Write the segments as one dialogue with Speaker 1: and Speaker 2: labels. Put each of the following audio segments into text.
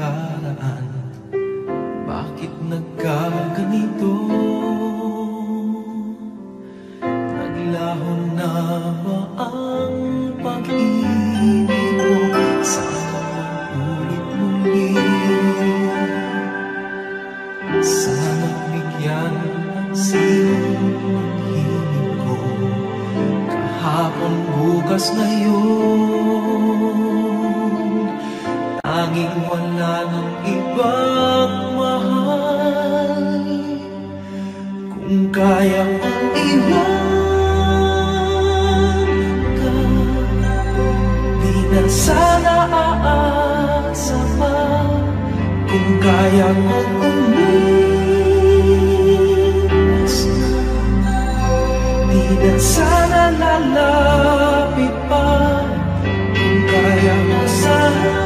Speaker 1: nakaraan. Bakit nagkaganito? Naglaho na ba ang pag-ibig mo? Sana ulit muli. Sana bigyan sino ang hingin ko. Kahapon, bukas, ngayon, tanging wala ng ibang mahal. Kung kaya mong iwan ka, di na sana aasa pa. Kung kaya mong umiwas na, di na sana lalapit pa. Kung kaya mo sana.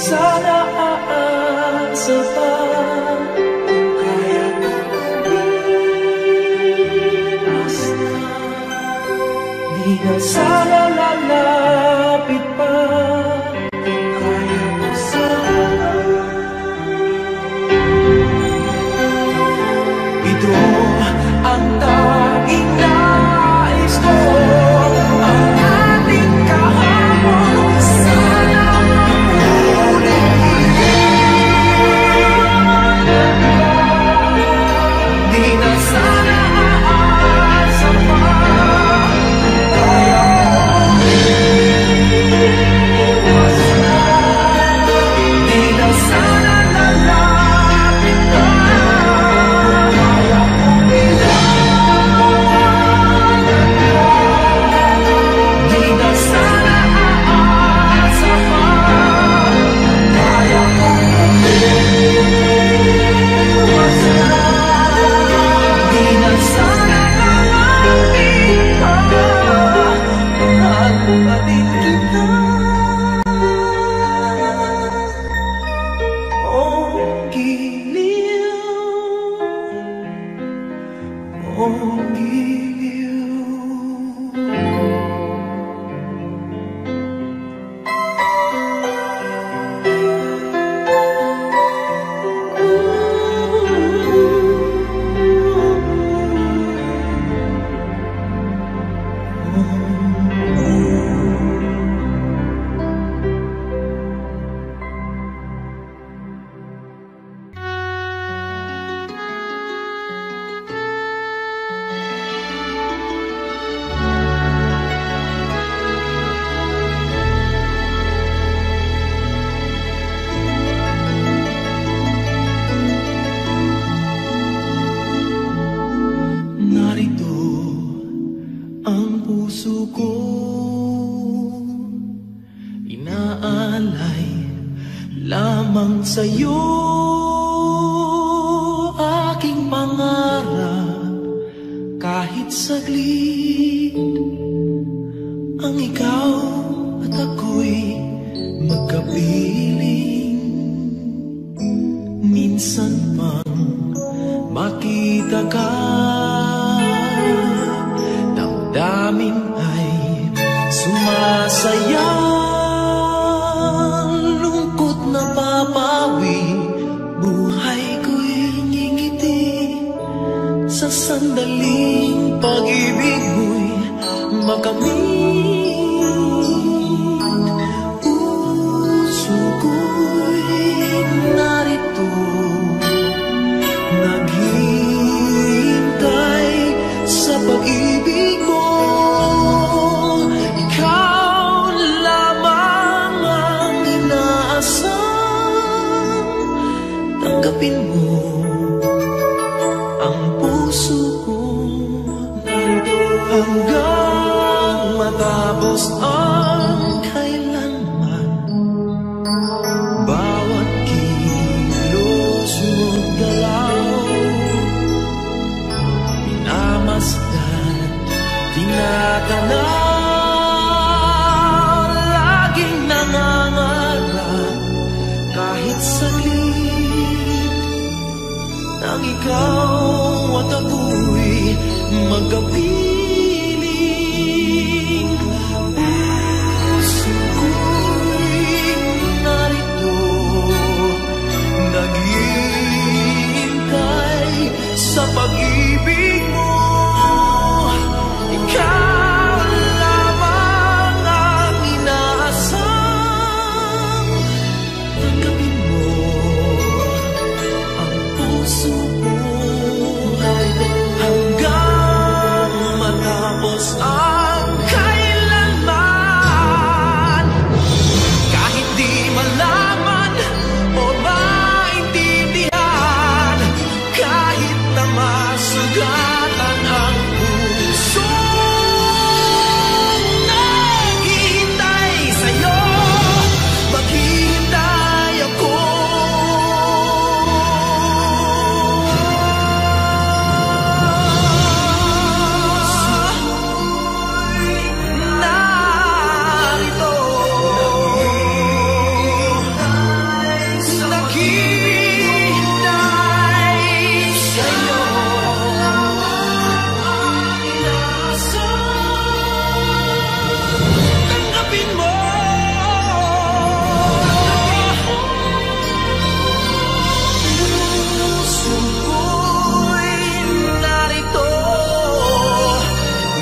Speaker 1: Sana aasa pa. Kung kaya mong umiwas na, di na sana lalapit pa. Kung kaya mo sana. Ito ang tanging nais ko, ang ating kahapon. Sana lamang sa'yo aking pangarap. Kahit saglit ang ikaw at ako'y magkapiling. Minsan pang makita ka, damdamin ay sumasaya. Lungkot na papa ikaw at ako'y magkapiling. Puso ko'y narito, naghihintay sa pag-ibig mo. Ikaw lamang ang inaasam. Tanggapin mo ang puso ko hanggang matapos ang kailanman. Kahit di malaman o maintindihan, kahit na masugatan ang puso, naghihintay sa'yo, maghihintay ako. Narito, naghihintay sa'yo. Tanggapin mo. Puso ko'y narito,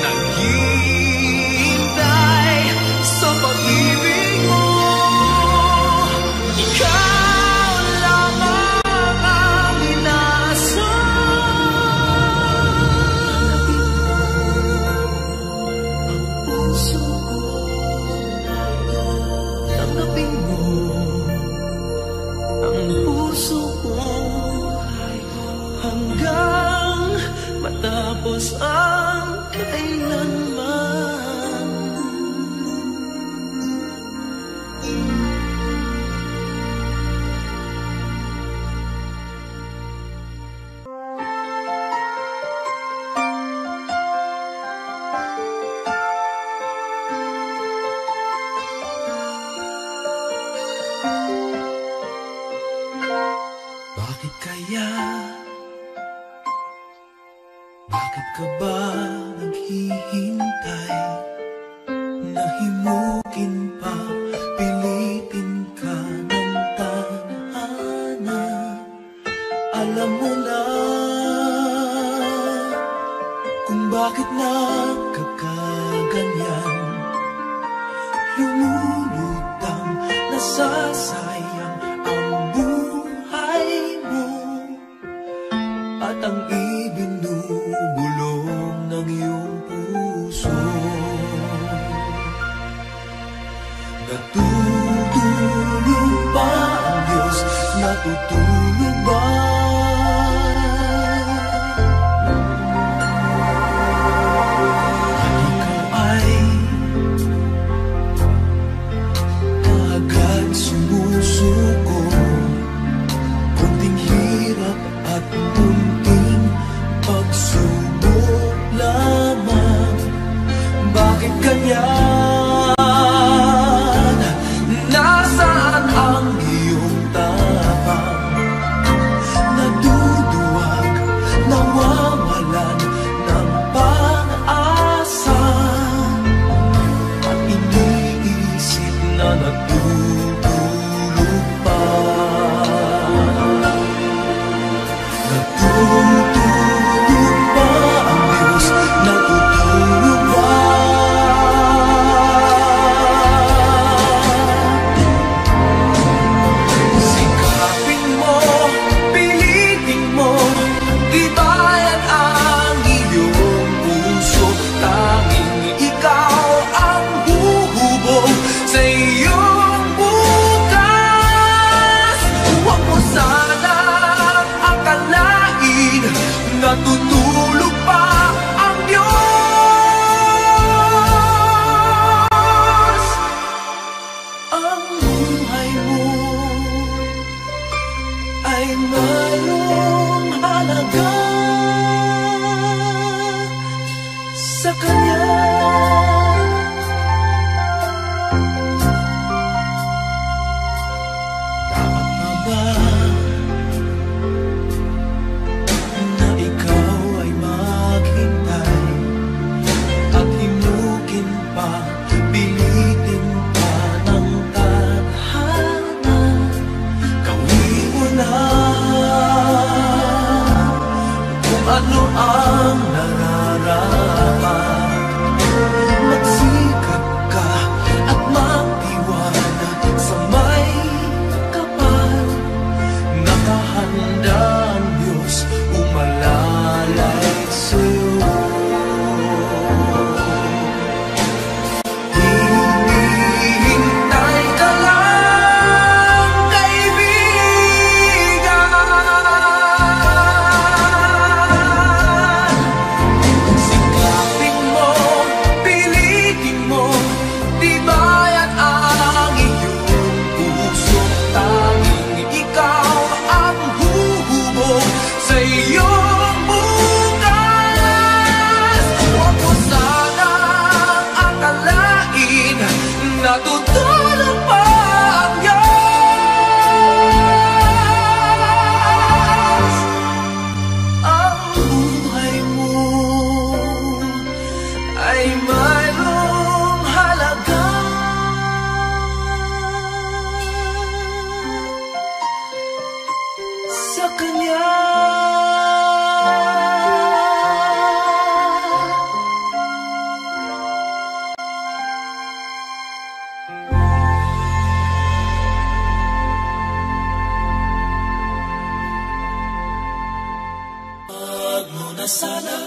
Speaker 1: naghihintay sa pag-ibig mo. Ikaw lamang ang inaasam. Ang puso ko, tanggapin mo. Ang puso ko hanggang matapos ang kailanman. Bakit kaya? Bakit ka ba naghihintay? Nahimukin pa, pilitin ka ng tadhana. Alam mo na kung bakit nagkakaganyan. Lumulutang, nasasayang ang buhay mo at ang ibinubulong ng iyong puso. Natutulog ba ang Diyos? Natutulog ba? At ikaw ay kaagad sumusuko. Kunting hirap at kunting pagsubok lamang. Bakit ganyan? Nasaan ang iyong tapang? Naduduwag, nawawalan ng pag-asa, at iniisip na natutulog pa. Natutulog ba ang Diyos? Natutulog ba? Sikapin mo, pilitin mo, tibayan ang iyong puso. Tanging ikaw ang huhubog sa iyong bukas. Huwag mo sanang akalain natutulog pa ang Diyos. Ang buhay mo ay mayroong halaga sa Kanya. Dapat na ba sa Kanya. Wag mo na sana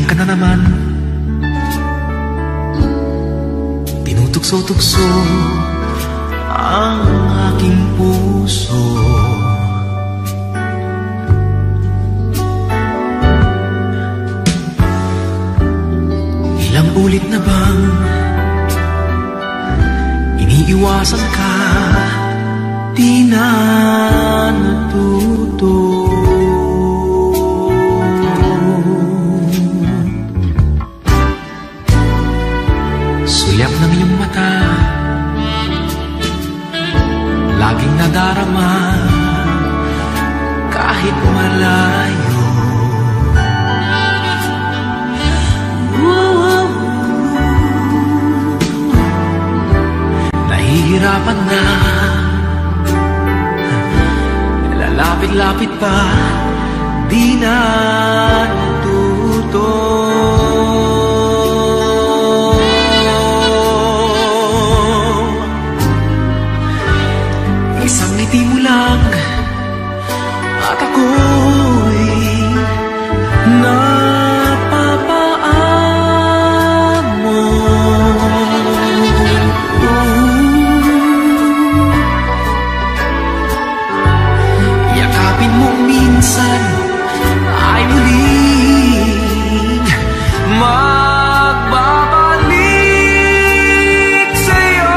Speaker 2: ka na naman. Tinutugso-tugso ang aking puso. Ilang ulit na bang iniiwasan ka, di na natuto. Suyap ng iyong mata, laging nadarama kahit malayo. Nahihirapan na, lalapit-lapit pa, di na natuto. Isang ngiti mo lang at ako'y yakapin mo minsan ay muling magbabalik sa'yo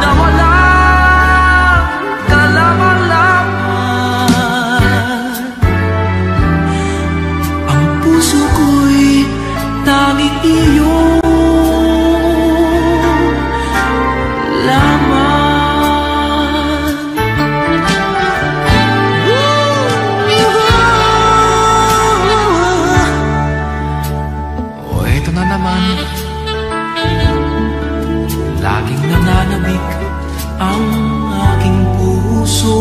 Speaker 2: na walang kalaman-laman. Ang puso ko'y tanging iyo lamang. Laging nananabik ang aking puso.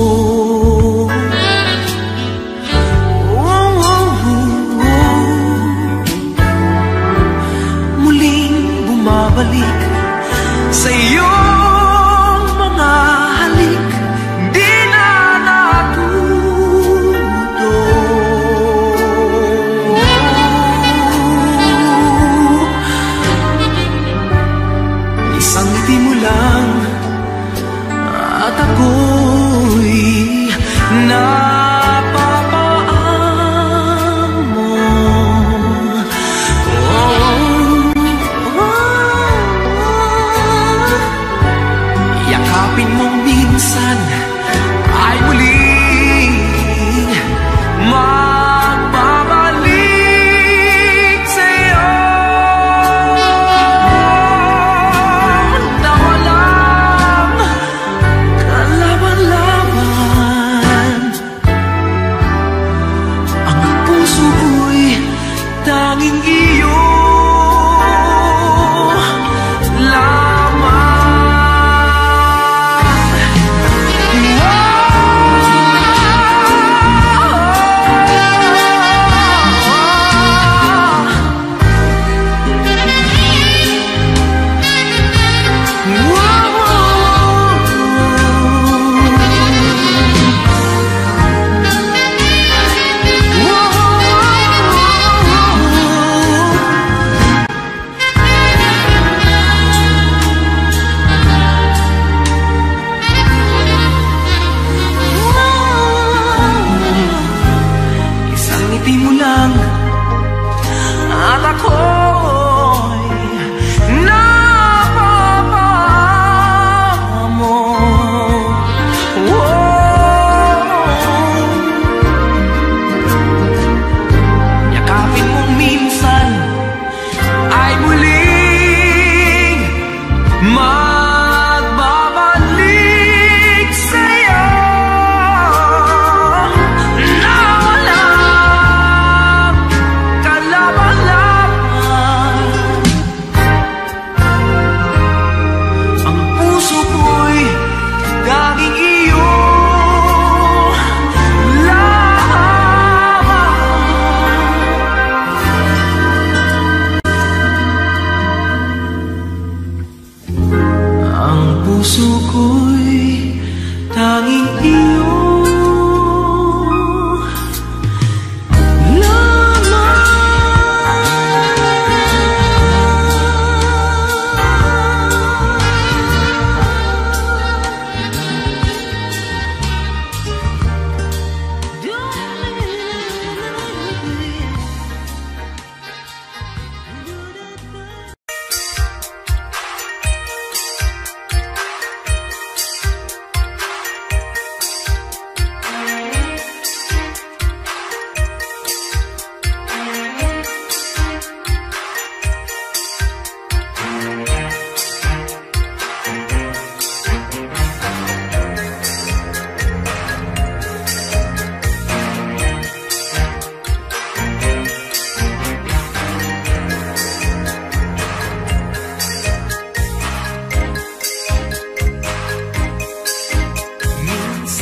Speaker 2: Muling bumabalik sa iyong mga halik, di na natuto. Isang ngiti mo lang at ako'y napapaamo. Yakapin mo minsan ay muling magbabalik sa'yo na walang kalaban-laban. Ang puso ko'y tanging iyo lamang. Isang ngiti mo lang at ako'y napapaamo. Yakapin mo minsan ay muling magbabalik sa'yo na walang kalaban-laban. Ang puso ko'y tanging iyo lamang. Ang puso ko'y tanging iyo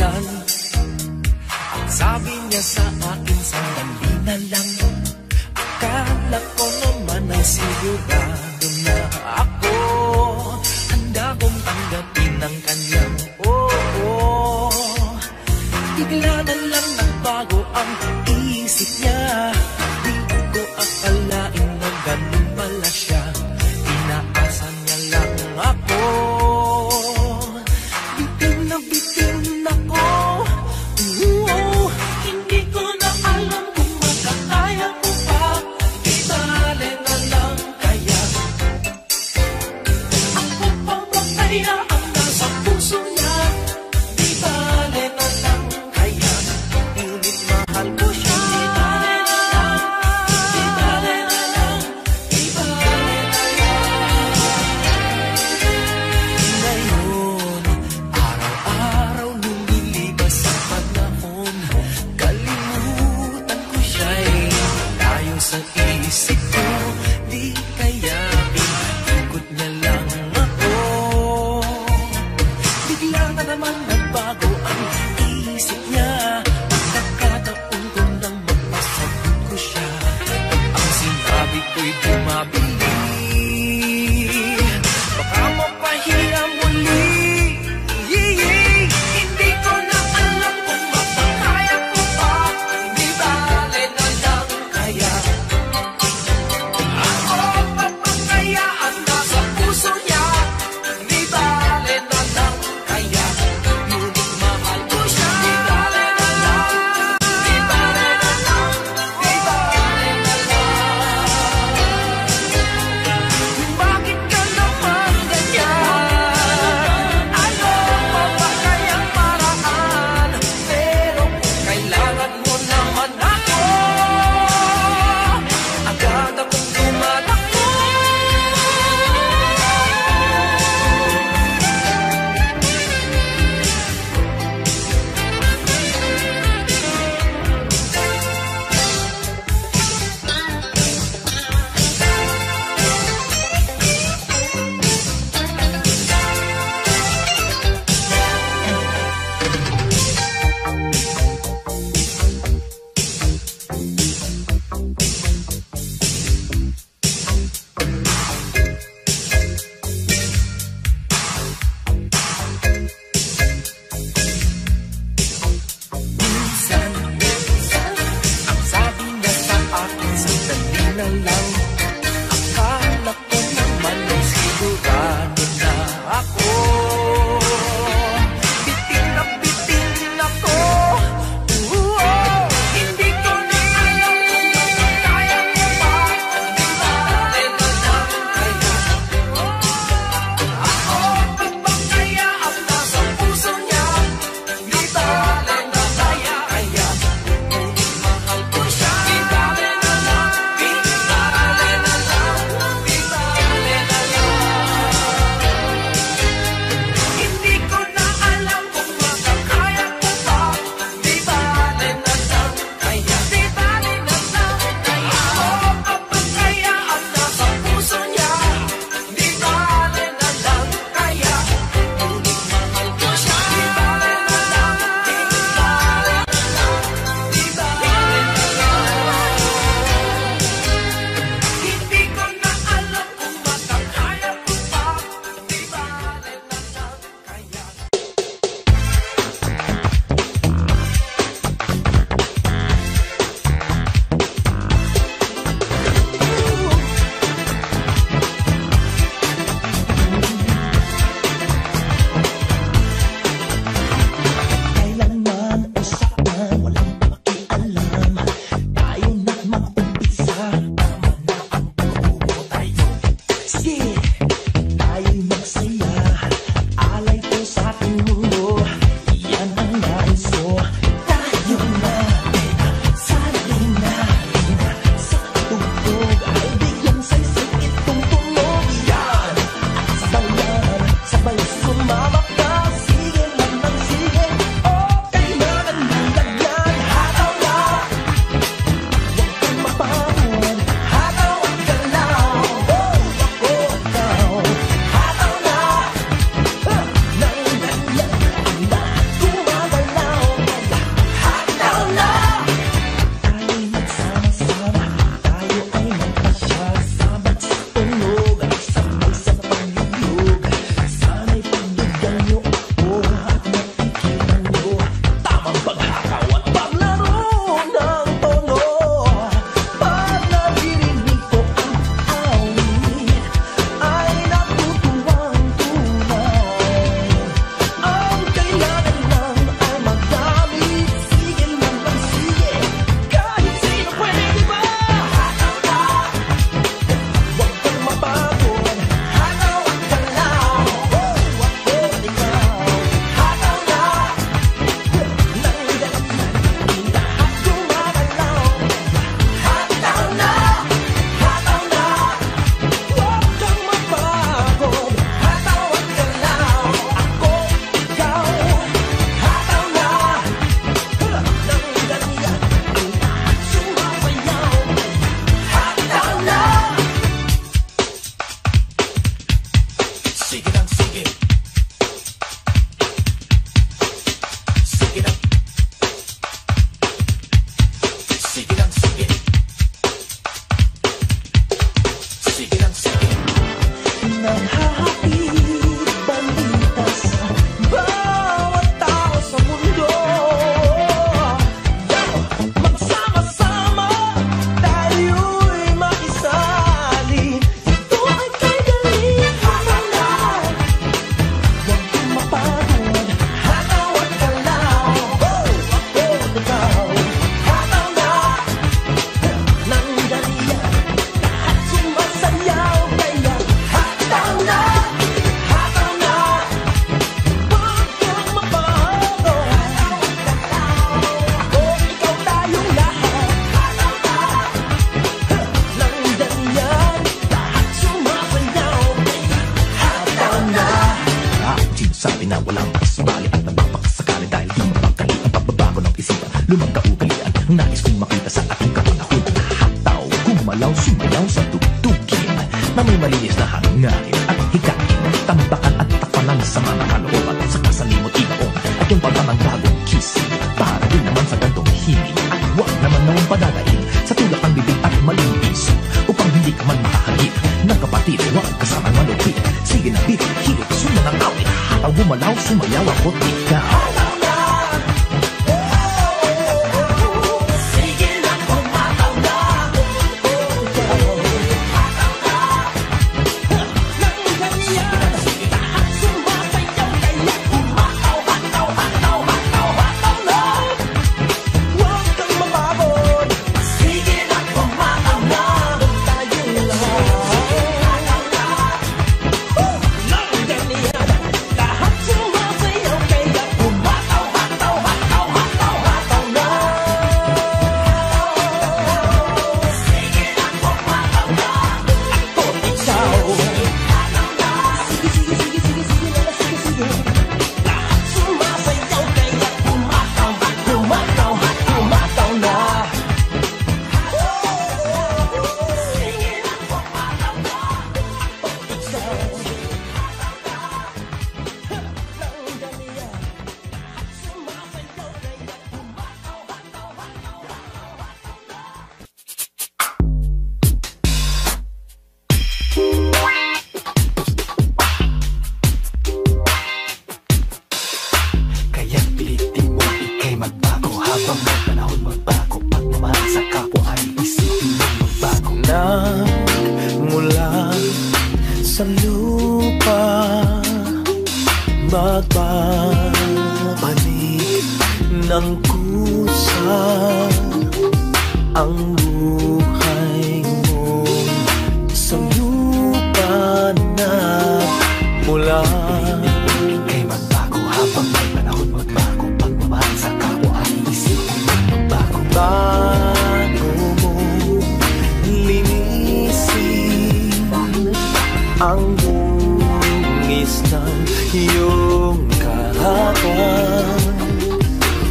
Speaker 1: minsan. Ang sabi niya sa akin, sandali na lang. Akala ko naman ay sigurado na ako. Handa kong tanggapin ang kanyang oo. Bigla na lang nagbago ang isip niya. Di ko akalain na ganun pala siya. Inaasan niya lang ako. Bitin ako. Hindi ko na alam kung makakaya ko pa. Di bale na lang kaya. Ako pa ba kaya ang nasa puso niya? Di bale na lang kaya. Ngunit mahal ko siya. Di bale na lang. Di bale na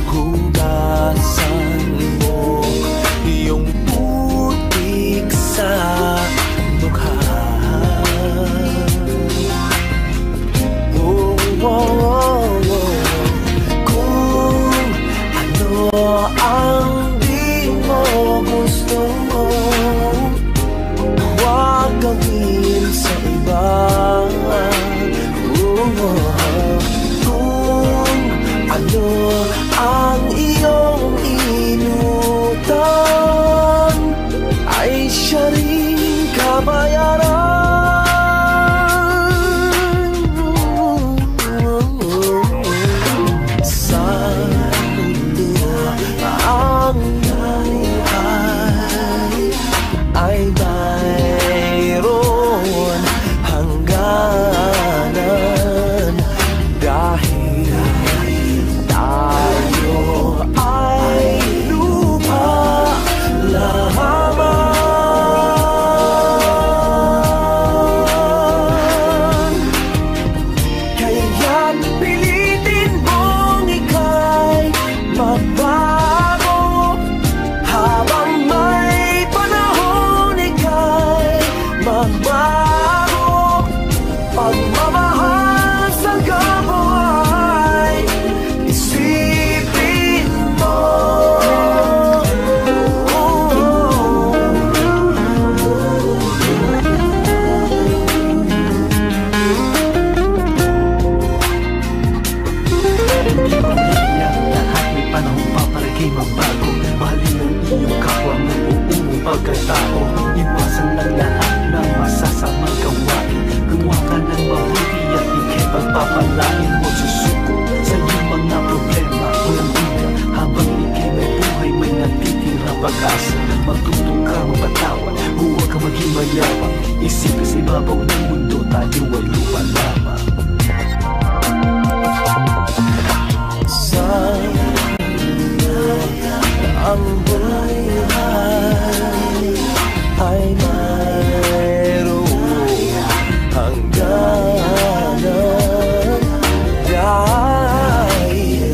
Speaker 1: Hugasan mo yung
Speaker 2: pag-asa. Matuto ka magpatawad, huwag ka maging mayabang. Isipin sa ibabaw ng mundo, tayo ay lupa lamang.
Speaker 1: Ang buhay ay mayroong hangganan dahil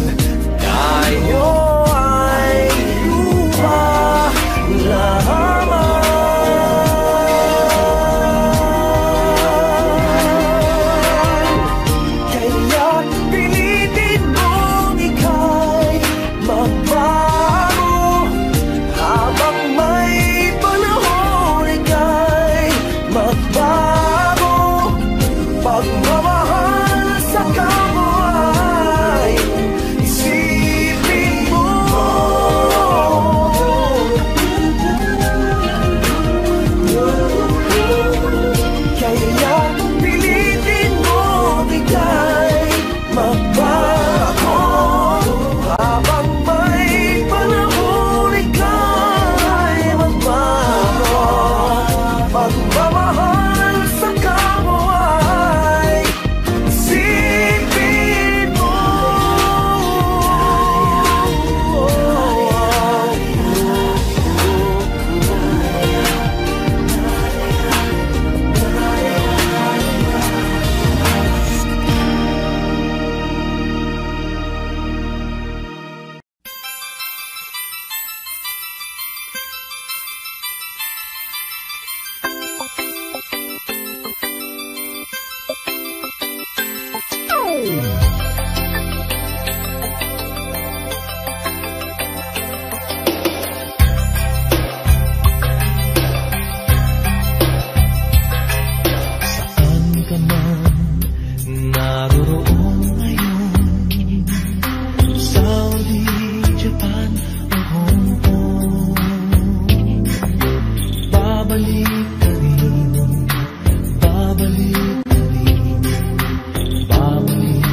Speaker 1: tayo ay lupa lamang. Kaya pilitin mong ika'y magbago habang may panahon, ika'y magbago. Pagmamahal sa kapwa ay isipin mo. Kaya pilitin mo ika'y magbago habang may panahon, ika'y magbago. Pagmamahal sa kapwa ay isipin mo. Saan ka man naroroon ngayon, Saudi, Japan o Hong Kong, babalik ka rin, babalik ka rin, babalik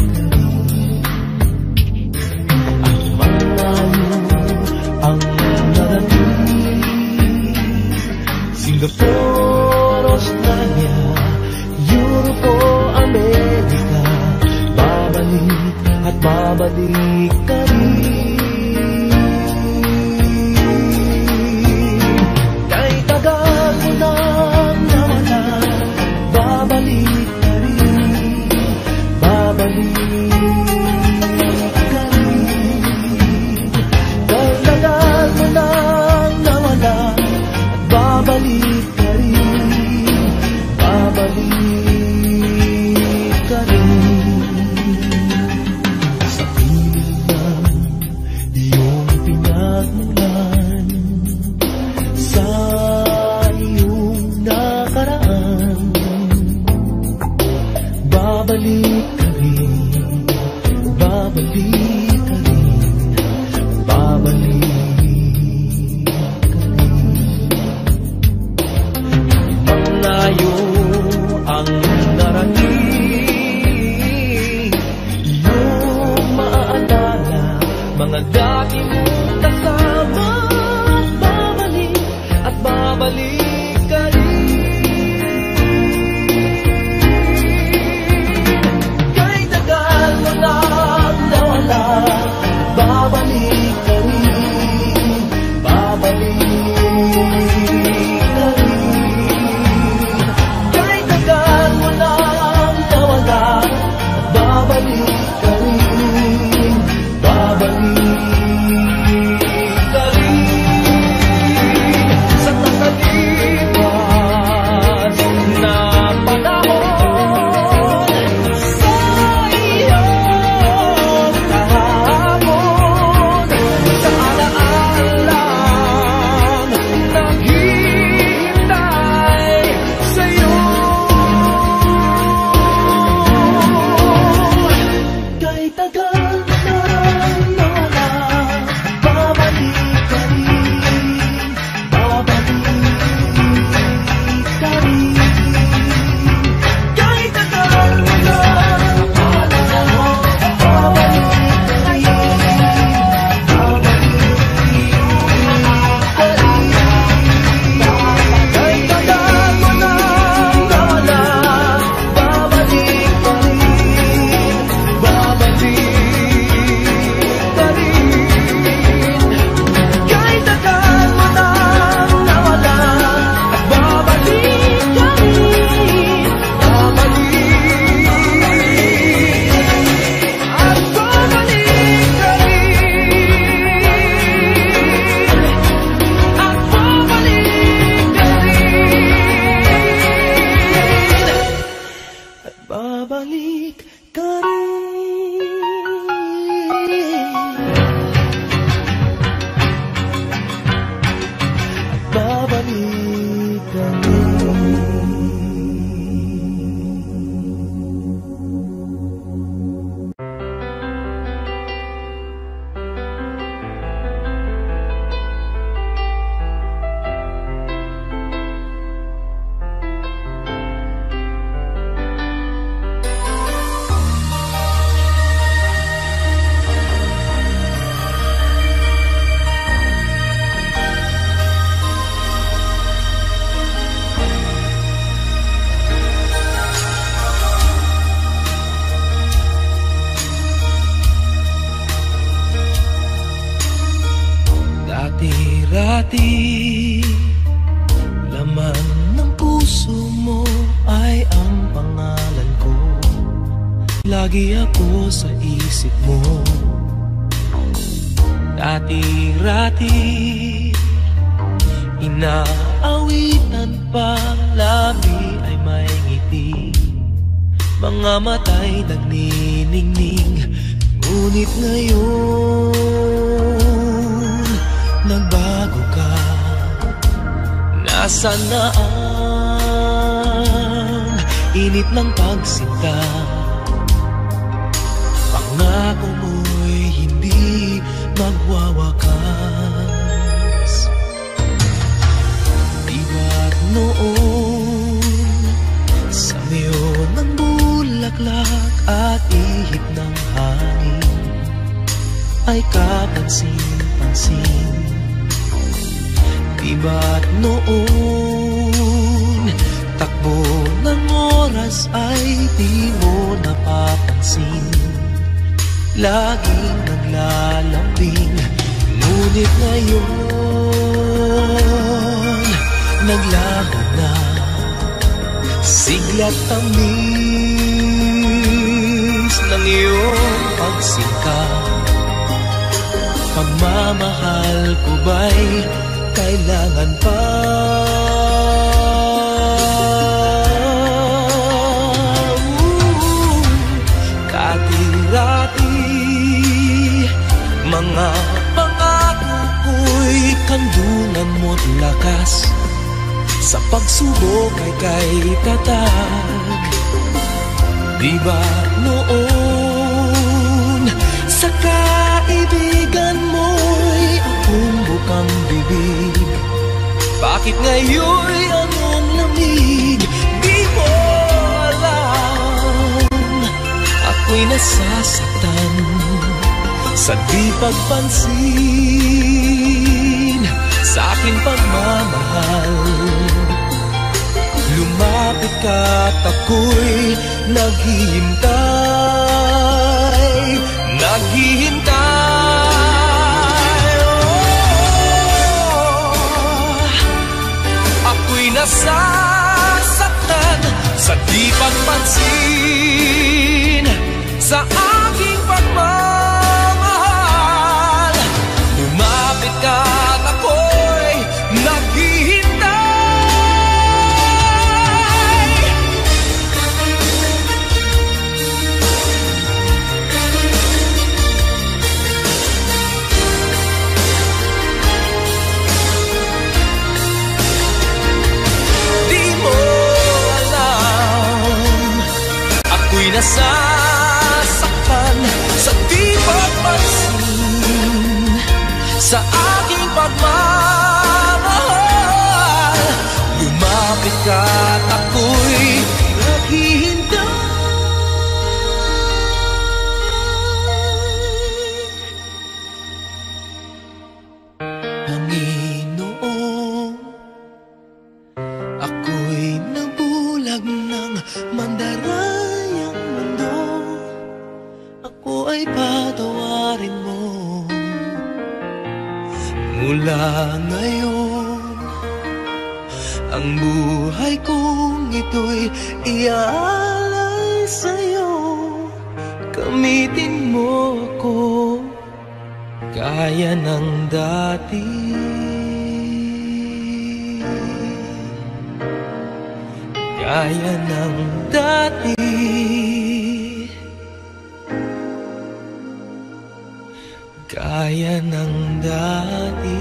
Speaker 1: ka rin. At malayo ang narating, Singapore, Australia, Europe o Amerika, babalik at babalik ka rin. Kahit tagal mo nang nawala, babalik ka rin, babalik ka rin. Kahit tagal mo nang nawala, babalik ka rin, babalik ka rin. Sa piling ng iyong pinagmulan, sa iyong nakaraan, babalik ka rin, babalik ka rin, babalik ka rin. Malayo ang narating, iyong maaalala mga dati mong kasama, babalik at babalik ka rin. Kahit tagal mo nang nawala, babalik ka rin, babalik ka rin. Kahit tagal mo nang nawala, babalik ka rin, babalik ka rin. Sa tatalin Dati-rati laman ng puso mo ay ang pangalan ko. Lagi ako sa isip mo. Dati-rati inaawitan pa, labi ay may ngiti, mga mata'y nagniningning. Ngunit ngayon nagbago ka. Nasaan na ang init ng pagsinta? Pangako mo'y hindi magwawakas. Di ba't noon sa miyo ng bulaklak at ihip ng hangin ay kapansin-pansin? Di ba't noon takbo ng oras ay di mo napapansin? Laging naglalambing, ngunit ngayon naglaho na. Sigla't tamis ng iyong pagsingkap. Pagmamahal ko ba'y kailangan pa? Dati-rati mga pangako ko'y kandulan mo't lakas. Sa pagsubok ay kay tatag. Di ba noon sa kaibigan mo'y akong bukang bibig? Bakit ngayon'y anong lamig? Di mo alam, ako'y nasasaktan sa di pagpansin sa aking pagmamahal. Lumapit ka't ako'y naghihintay, naghihintay. Ako'y nasasaktan sa di pagpansin sa aking pagmamahal. Lumapit ka't ako'y naghihintay. Di mo alam, ako'y nasasaktan sa di pagpansin sa aking pagmamahal. Lumapit ka't ako'y naghihintay. Panginoon, ako'y nabulag ng mandarayang mundo. Ako ay patawarin mo. Mula ngayon, ang buhay kong ito'y iaalay sa'yo. Gamitin mo ako gaya ng dati. Gaya ng dati. Gaya ng dati.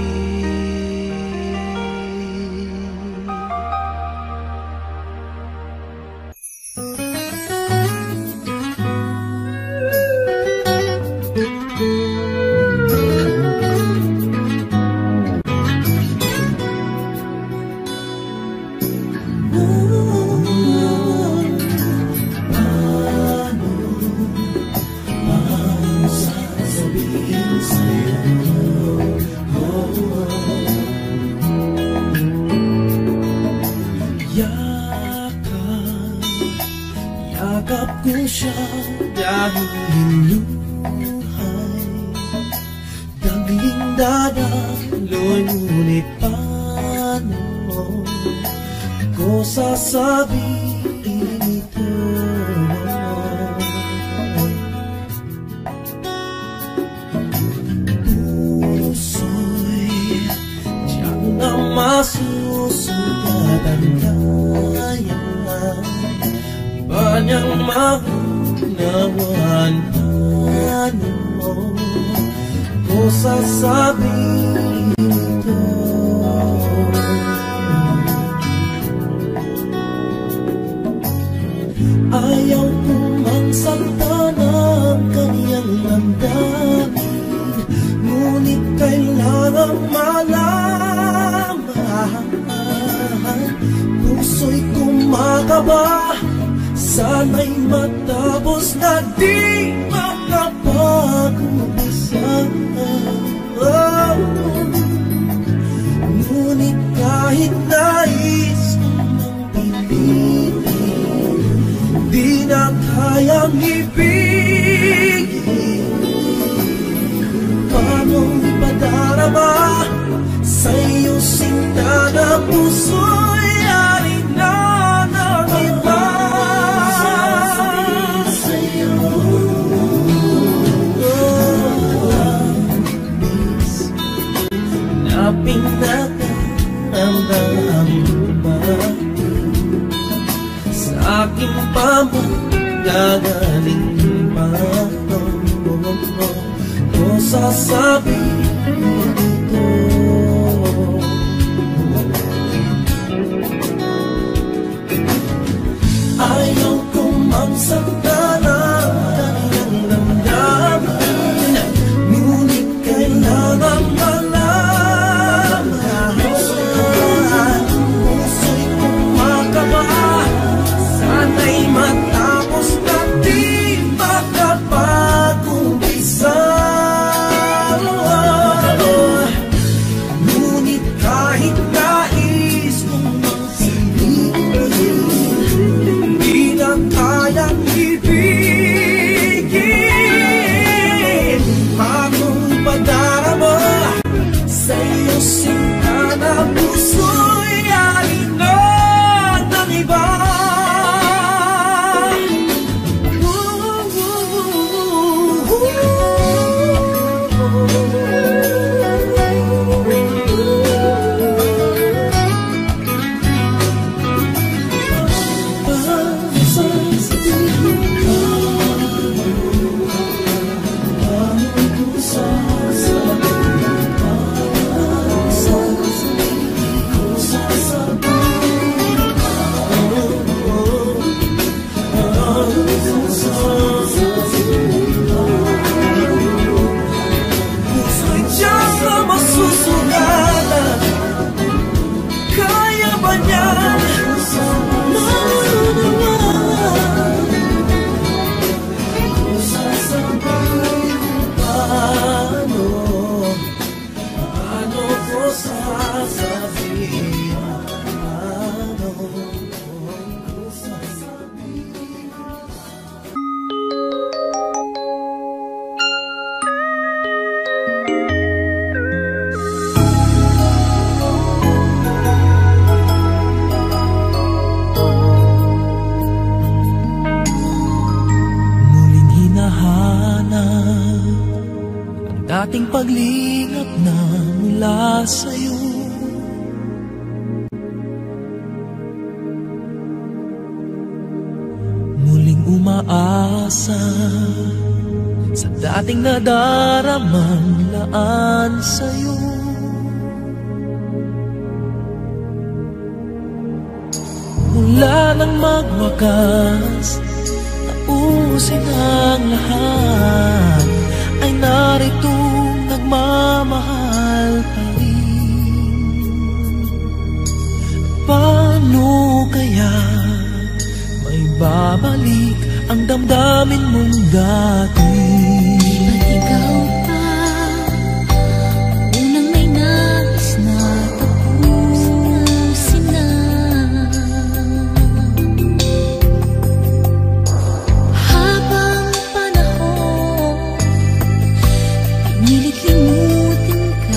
Speaker 1: Yakap ko siya dahil niluhay, dagling dadaloy, ngunit paano ko sasabihin ito? Puso'y tiyak na masusugat ang kaya ba niyang maunawaan? Paano ko sasabihin ito? Ayaw kong magsakta ng kaniyang damdamin, ngunit kailangan malaman. Puso'y kumakaba, sana'y matapos na di makapag-umpisa. Ngunit kahit nais kong pilitin, di na kayang ibigin. Paano ipadarama sa iyong sinta na puso'y ari na ng iba? Pinakaramdam ba sa aking pamagagaling pa ko sasabihin ito? Ayaw kong magsakta ng kaniyang damdamin, ngunit kailangan ating paglingap na mula sa'yo. Muling umaasa sa dating nadaramang laan sa'yo. Mula nang magwakas, nausin ang lahat, ay naritong nagmamahal pa rin. Paano kaya may babalik ang damdamin mong dati?
Speaker 3: Ba't ikaw pa unang may nais na tapusin na? Habang panahon, pinilit limutin ka,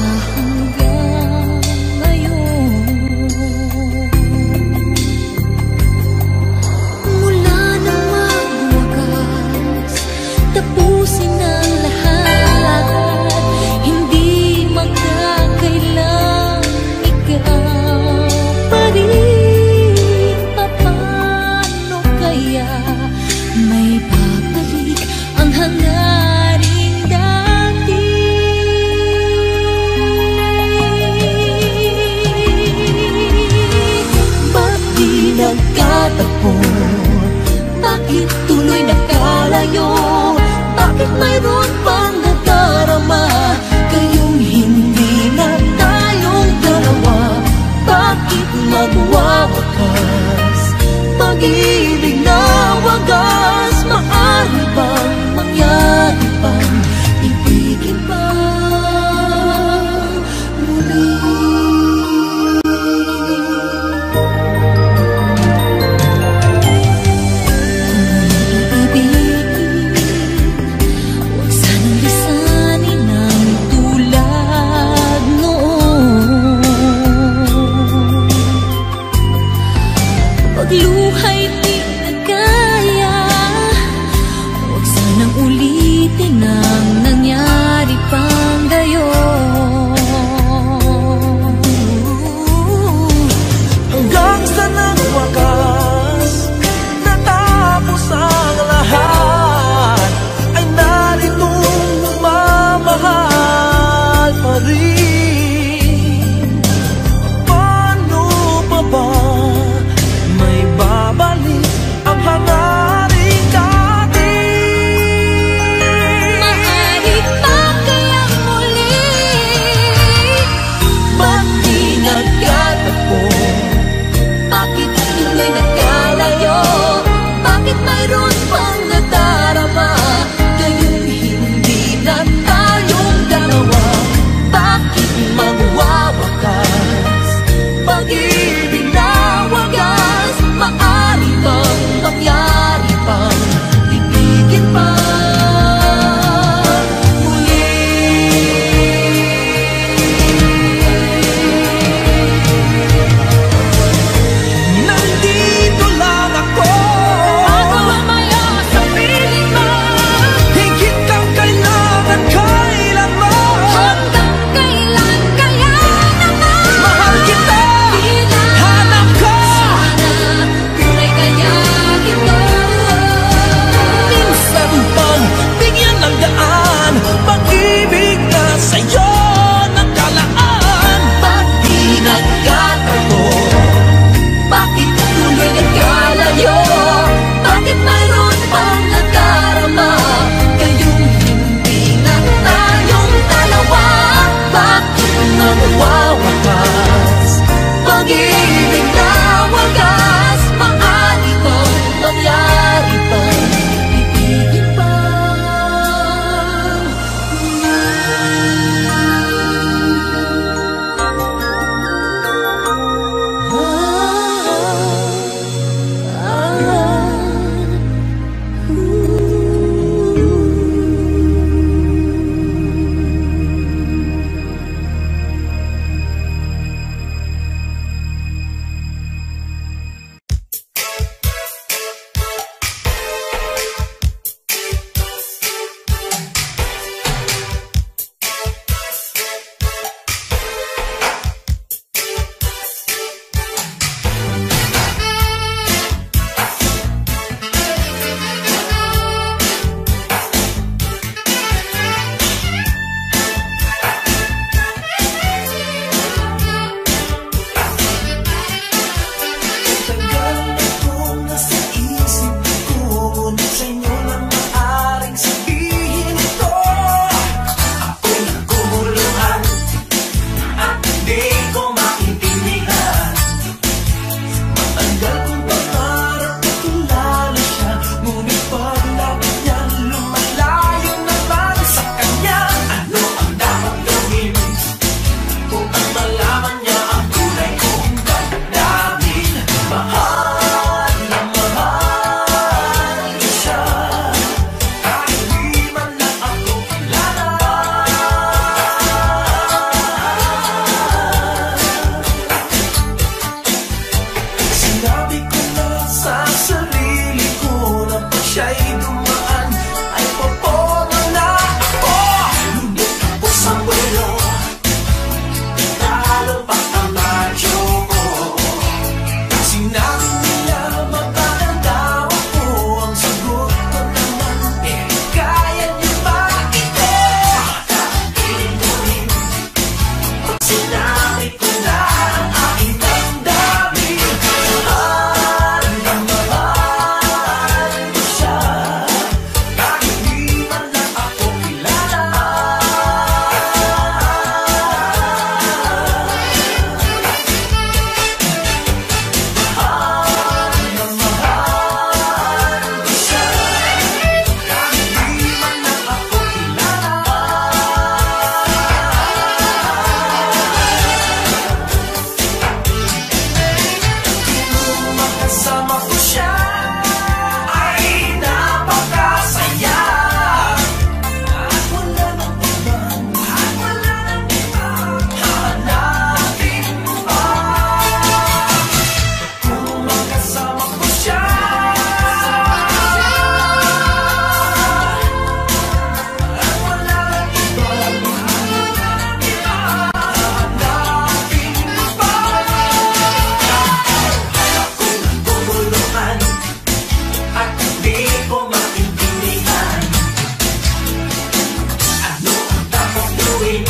Speaker 1: akin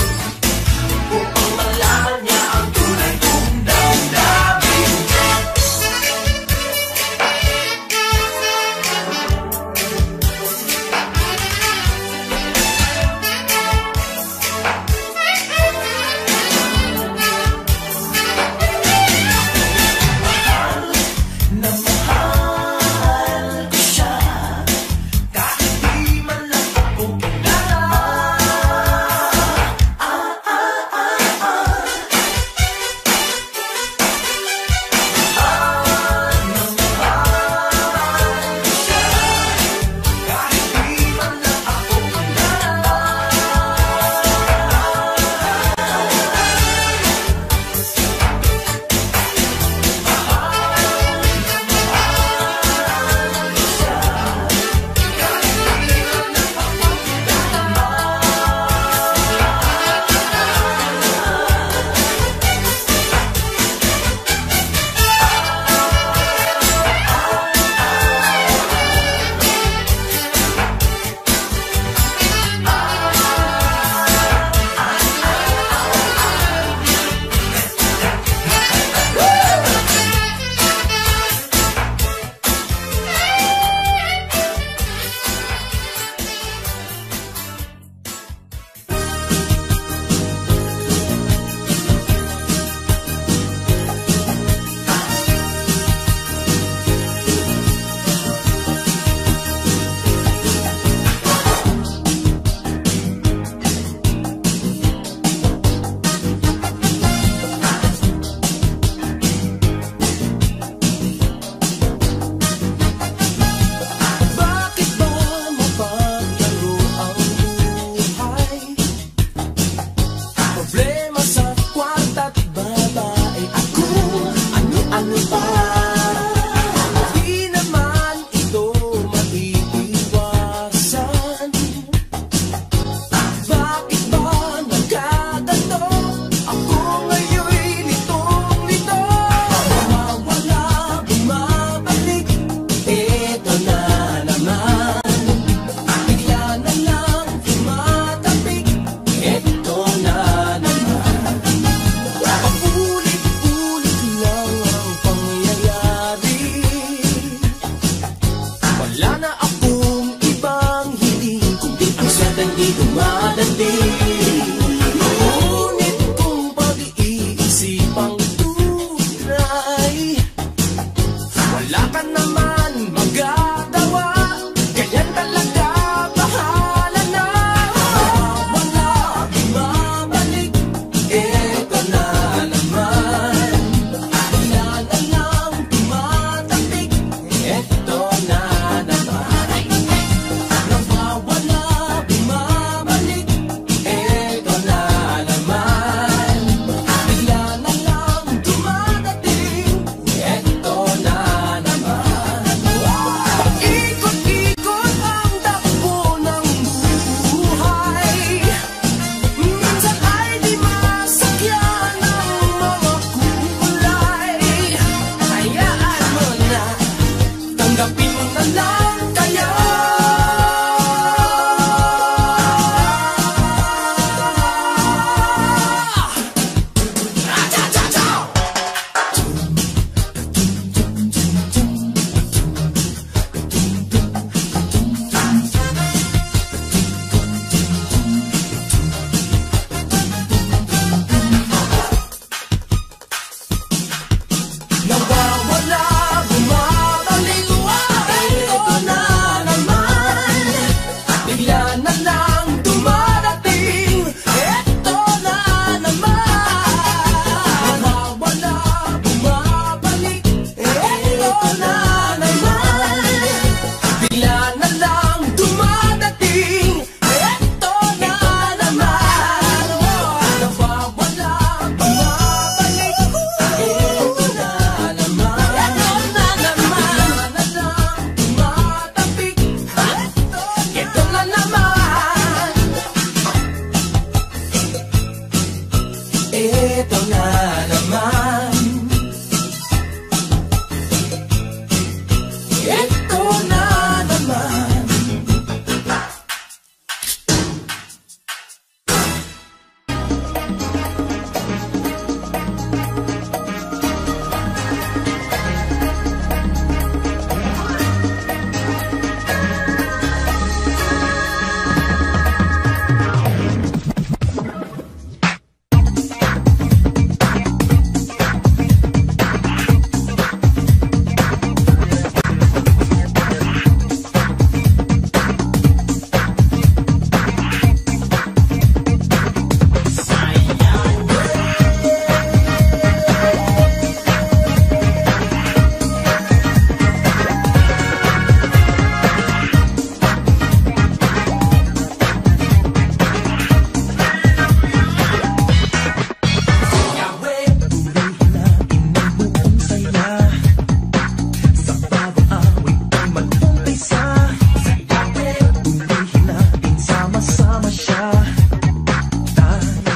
Speaker 1: upang malaman niya ang tunay kong damdamin.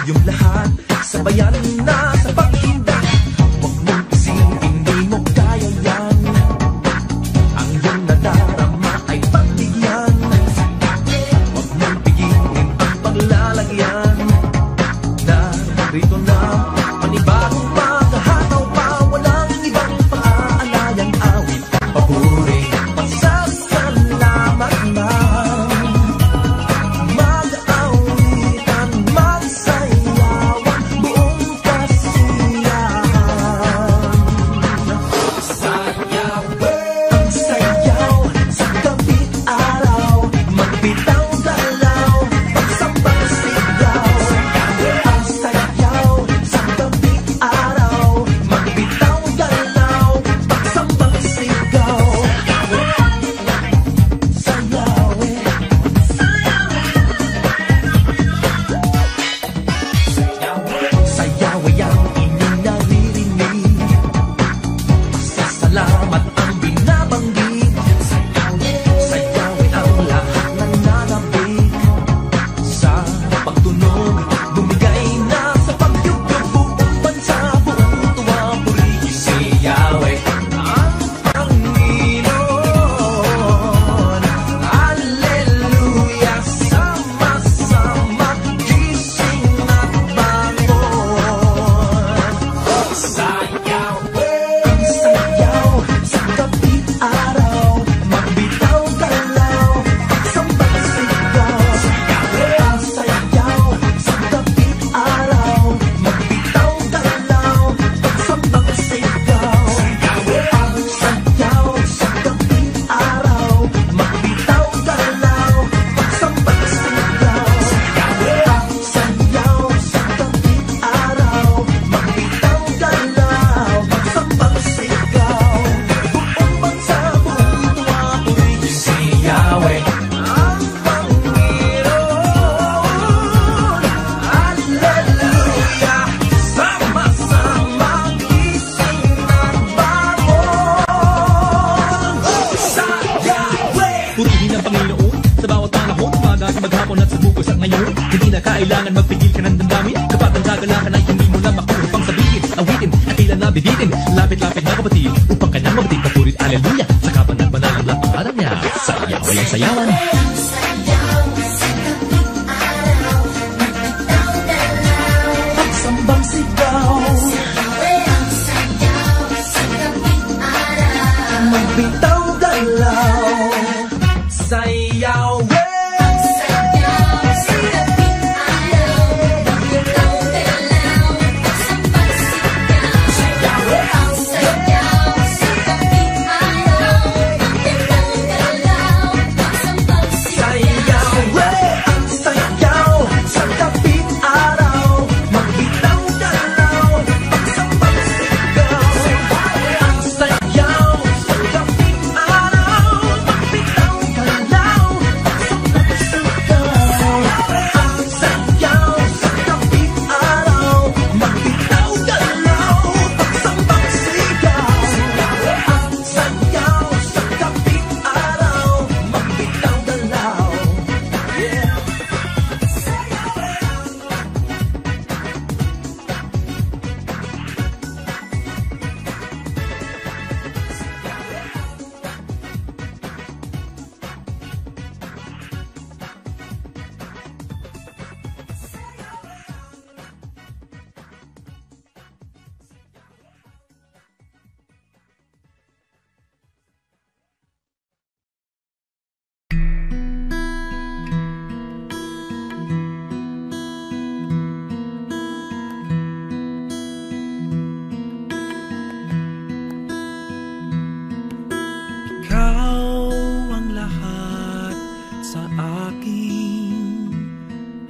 Speaker 1: iyong lahat, sabayan na sa paghinda. Huwag mong isipin, hindi mo kaya yan. Ang iyong nadarama ay pagbigyan. Huwag mong pigilin ang paglalagyan. Narito na panibagong maghahataw pa, walang ibang pang-aalayan, awit, papuri, pasasalamat na. Mag-awitan, magsayawan, buong kasiyahan. Sayaw, ang sayaw sa gabi't araw, magbitaw galaw, pagsambang sigaw. Ang sayaw sa gabi't araw, magbitaw galaw, pagsambang sigaw. Sayaway ang inyong naririnig, pasasalamat ang binabanggit. Sayaway ang lahat na nanabig, sa pagtunog bumigay na sa pagyugtog, buong bansa, buong tuwa, puri. Sayaway ang Panginoon, Alleluia, sama-sama gising at bangon. Sayaw, ang sayaw sa gabi't araw, magbitaw galaw, pagsambang sigaw. Ang sayaw sa gabi't araw, magbitaw galaw, pagsambang sigaw. Ang sayaw sa gabi't araw, magbitaw galaw, pagsambang sigaw. Ang sayaw sa gabi't araw, magbitaw galaw, pagsambang sigaw. Buong bansa, buong tuwa, puri. Sayaway ang Panginoon, Alleluia, sama-sama gising at bangon. Sayaway.
Speaker 4: Purihin ang Panginoon sa bawat panahon, umaga, maghapon at sa bukas at ngayon. Hindi na kailangan magpigil ka ng damdamin, kapag ang kagalakan ay hindi mo na makuha pang sabihin. Awitin at tila nabibitin, lapit-lapit na kapatid, upang kanyang mabatid, papurit, aleluya, sa kapan at banal ang lahat ng aral niya. Sayaway ang sayawan.
Speaker 1: Pagsambang sigaw, magbitaw galaw. Sayaw,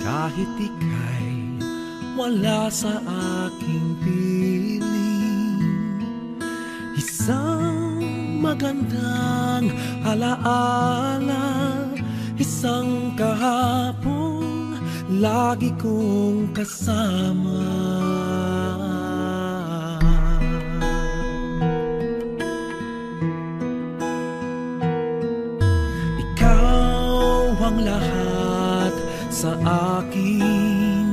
Speaker 1: kahit ika'y wala sa aking piling. Isang magandang alaala, isang kahapon lagi kong kasama. Ikaw ang lahat sa akin,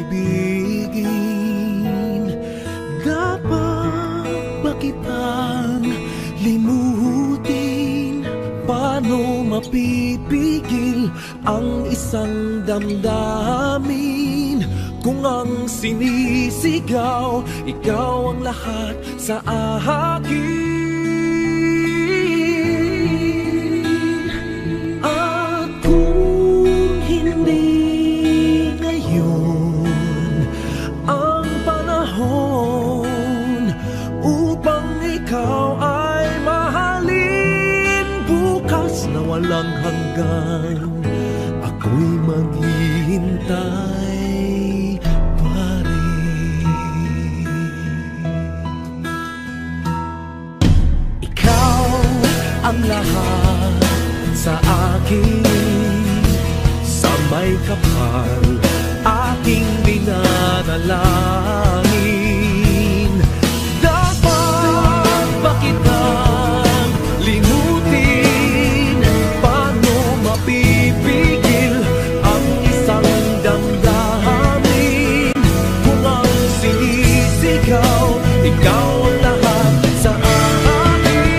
Speaker 1: ibigin. Dapat ba kitang limutin? Paano mapipigil ang isang damdamin? Kung ang sinisigaw, ikaw ang lahat sa akin. At kung hindi ngayon ang panahon upang ikaw ay mahalin, bukas na walang hanggan ako'y maghihintay pa rin. Ikaw ang lahat sa akin, sa may kapal aking dinadalangin. Dapat ba kitang limutin? Paano mapipigil ang isang damdamin? Kung ang sinisigaw, ikaw ang lahat sa akin.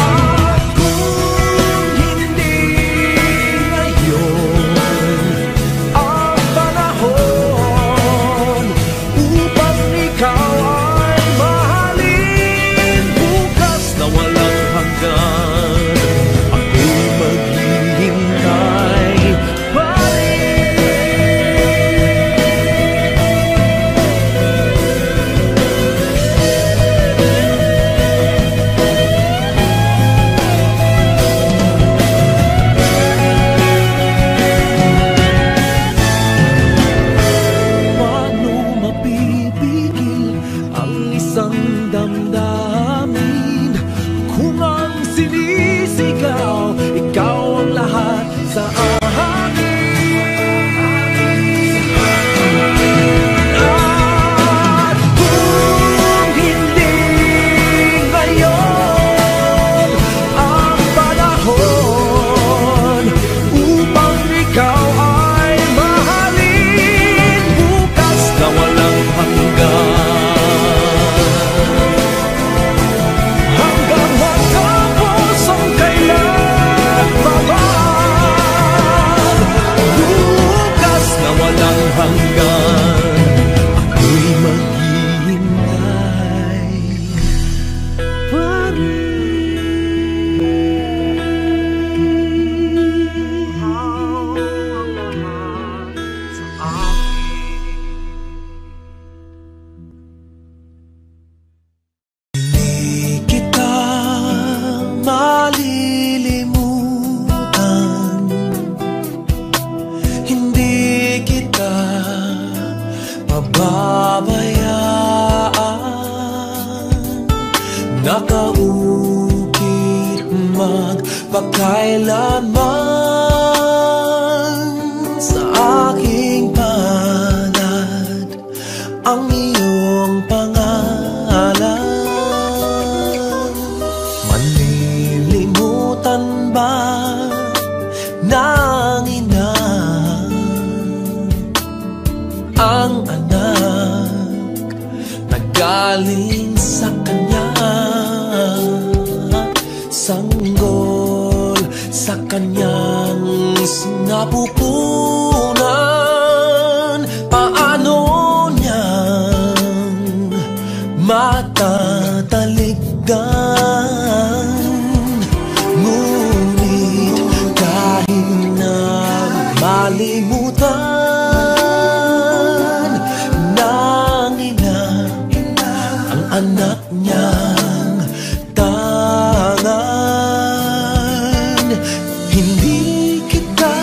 Speaker 1: At kung hindi ngayon ang panahon upang ikaw ay mahalin, bukas na walang hanggan ako'y maghihintay pa rin. Paano mapipigil ang isang damdamin? Kung ang sinisigaw, ikaw ang lahat sa akin. At kung hindi ngayon ang panahon upang ikaw ay mahalin, bukas na walang hanggan hanggang matapos ang kailanman. Bukas na walang hanggan ako'y maghihintay pa rin. Ikaw ang lahat sa akin. Hindi kita malilimutan, hindi kita pababayaan. Nakaukit magpakailanman sa aking palad ang iyong pangalan. Manlilimutan ba ng ina ang anak na galing sa kanya? Sanggol sa kanyang sinapupunan, paano niyang matatalikdan? Ngunit kahit na malimutan ng ina ang anak niyang tangan, hindi kita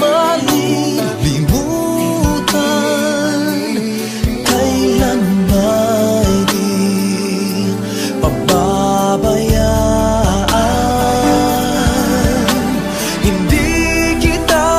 Speaker 1: malilimutan. Kailan ba'y di pababayaan? Hindi kita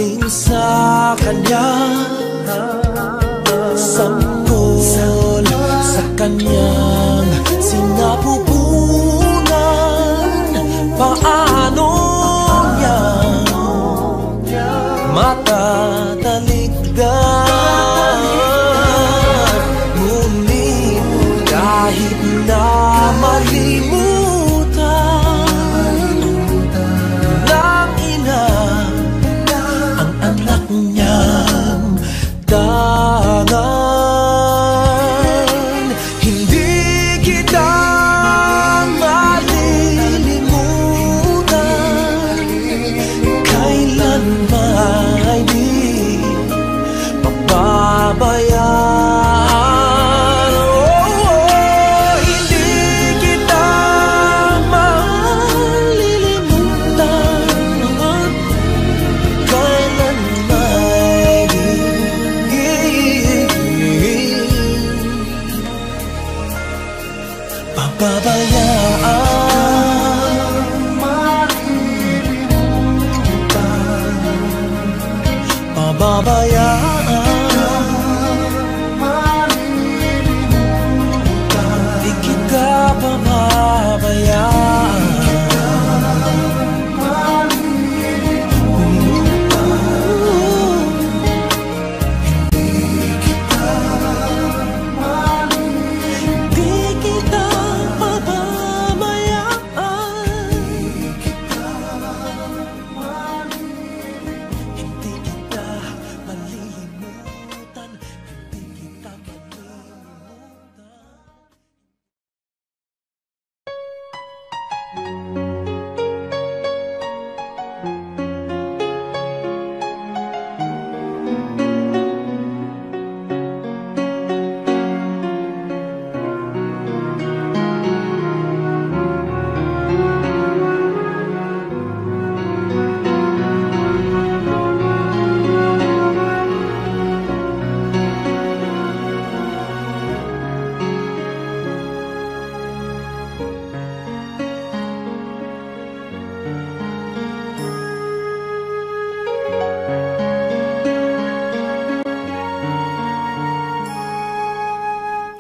Speaker 1: piling sa kanya, sanggol sa kanyang sinapupunan. Paano niya matatalikdan? Ngunit kahit na malimutan ng ina ang anak niyang tangan, hindi kita malilimutan. Kailanman di pababayaan. Hindi kita malilimutan. Kailanman di pababayaan. Pababayaan. Di kita pababayaan. Di kita pababayaan. Hindi kita malilimutan. Hindi kita malilimutan.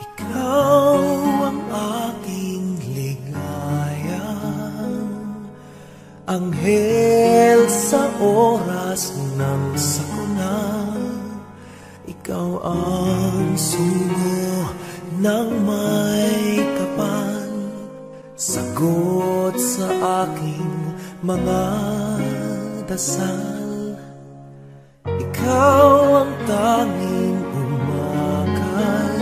Speaker 1: Ikaw ang aking ligaya, anghel sa oras ng sakuna. Ikaw ang sugo ng may kapal, sagot sa aking mga dasal. Ikaw ang tanging umakay,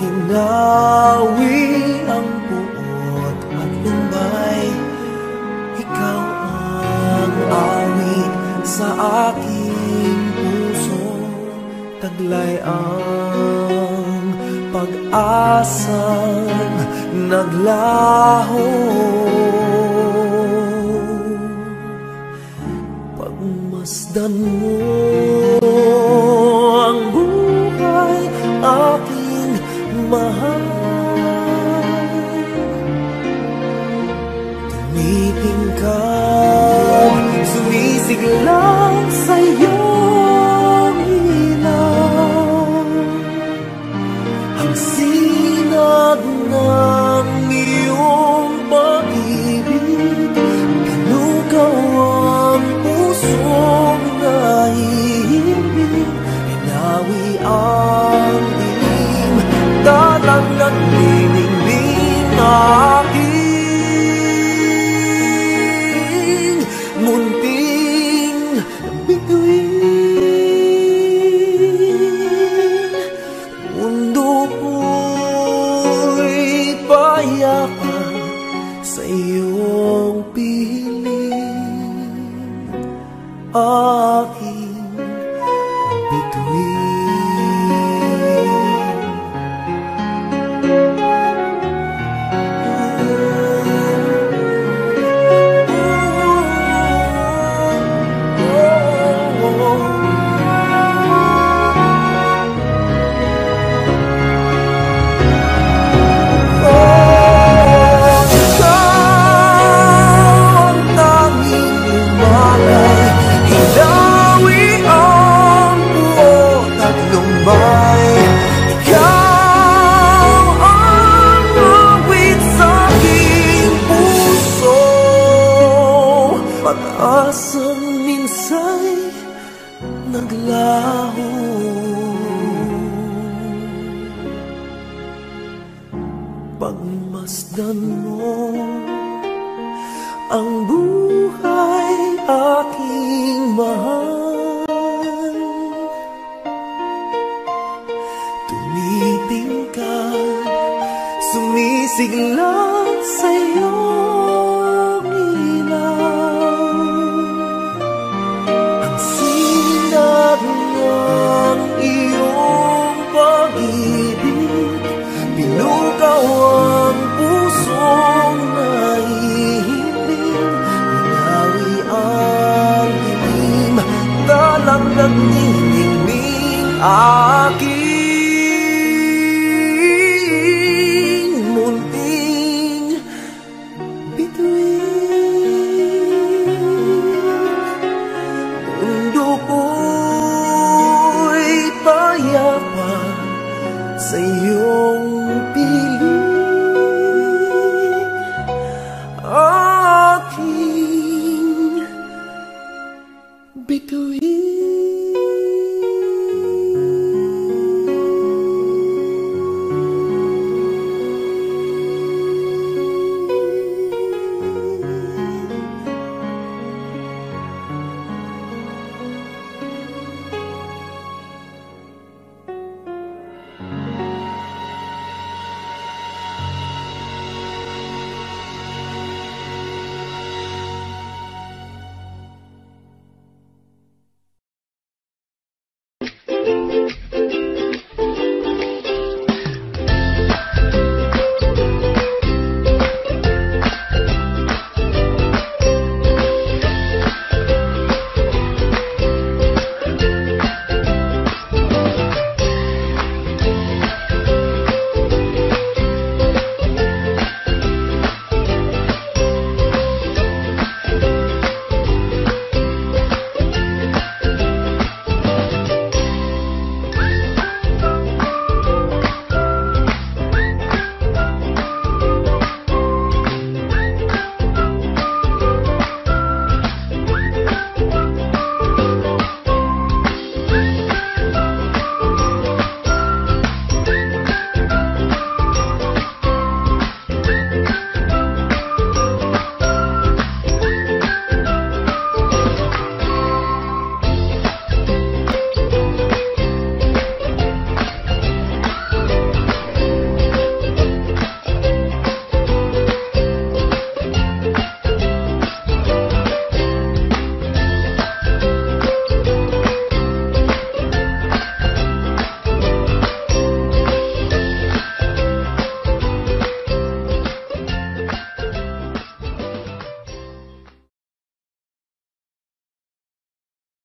Speaker 1: hinawi ang buot at lumbay. Ikaw ang awit sa aking puso, taglay ang pag-asang naglaho. Pagmasdan mo ang buhay aking mahal, tumipingkad, sumisiglang sa iyong ilaw. Ang sinag ng iyong pag-ibig, pinugaw ang pusong nahihimbing. Hinawi ang dilim, dalang nagniningning aking munting bituin. Mundo ko'y payapa sa iyong piling, aking bituin. Ikaw ang tanging lumalay, naglaho. Pagmasdan mo ang buhay aking mahal, tumitingkad, sumisiglang sa'yo ilaw. Ang sinag ng iyong pag-ibig, pinukaw ang pusong nahihimbing. Hinawi ang dilim, dalang nagniningning aking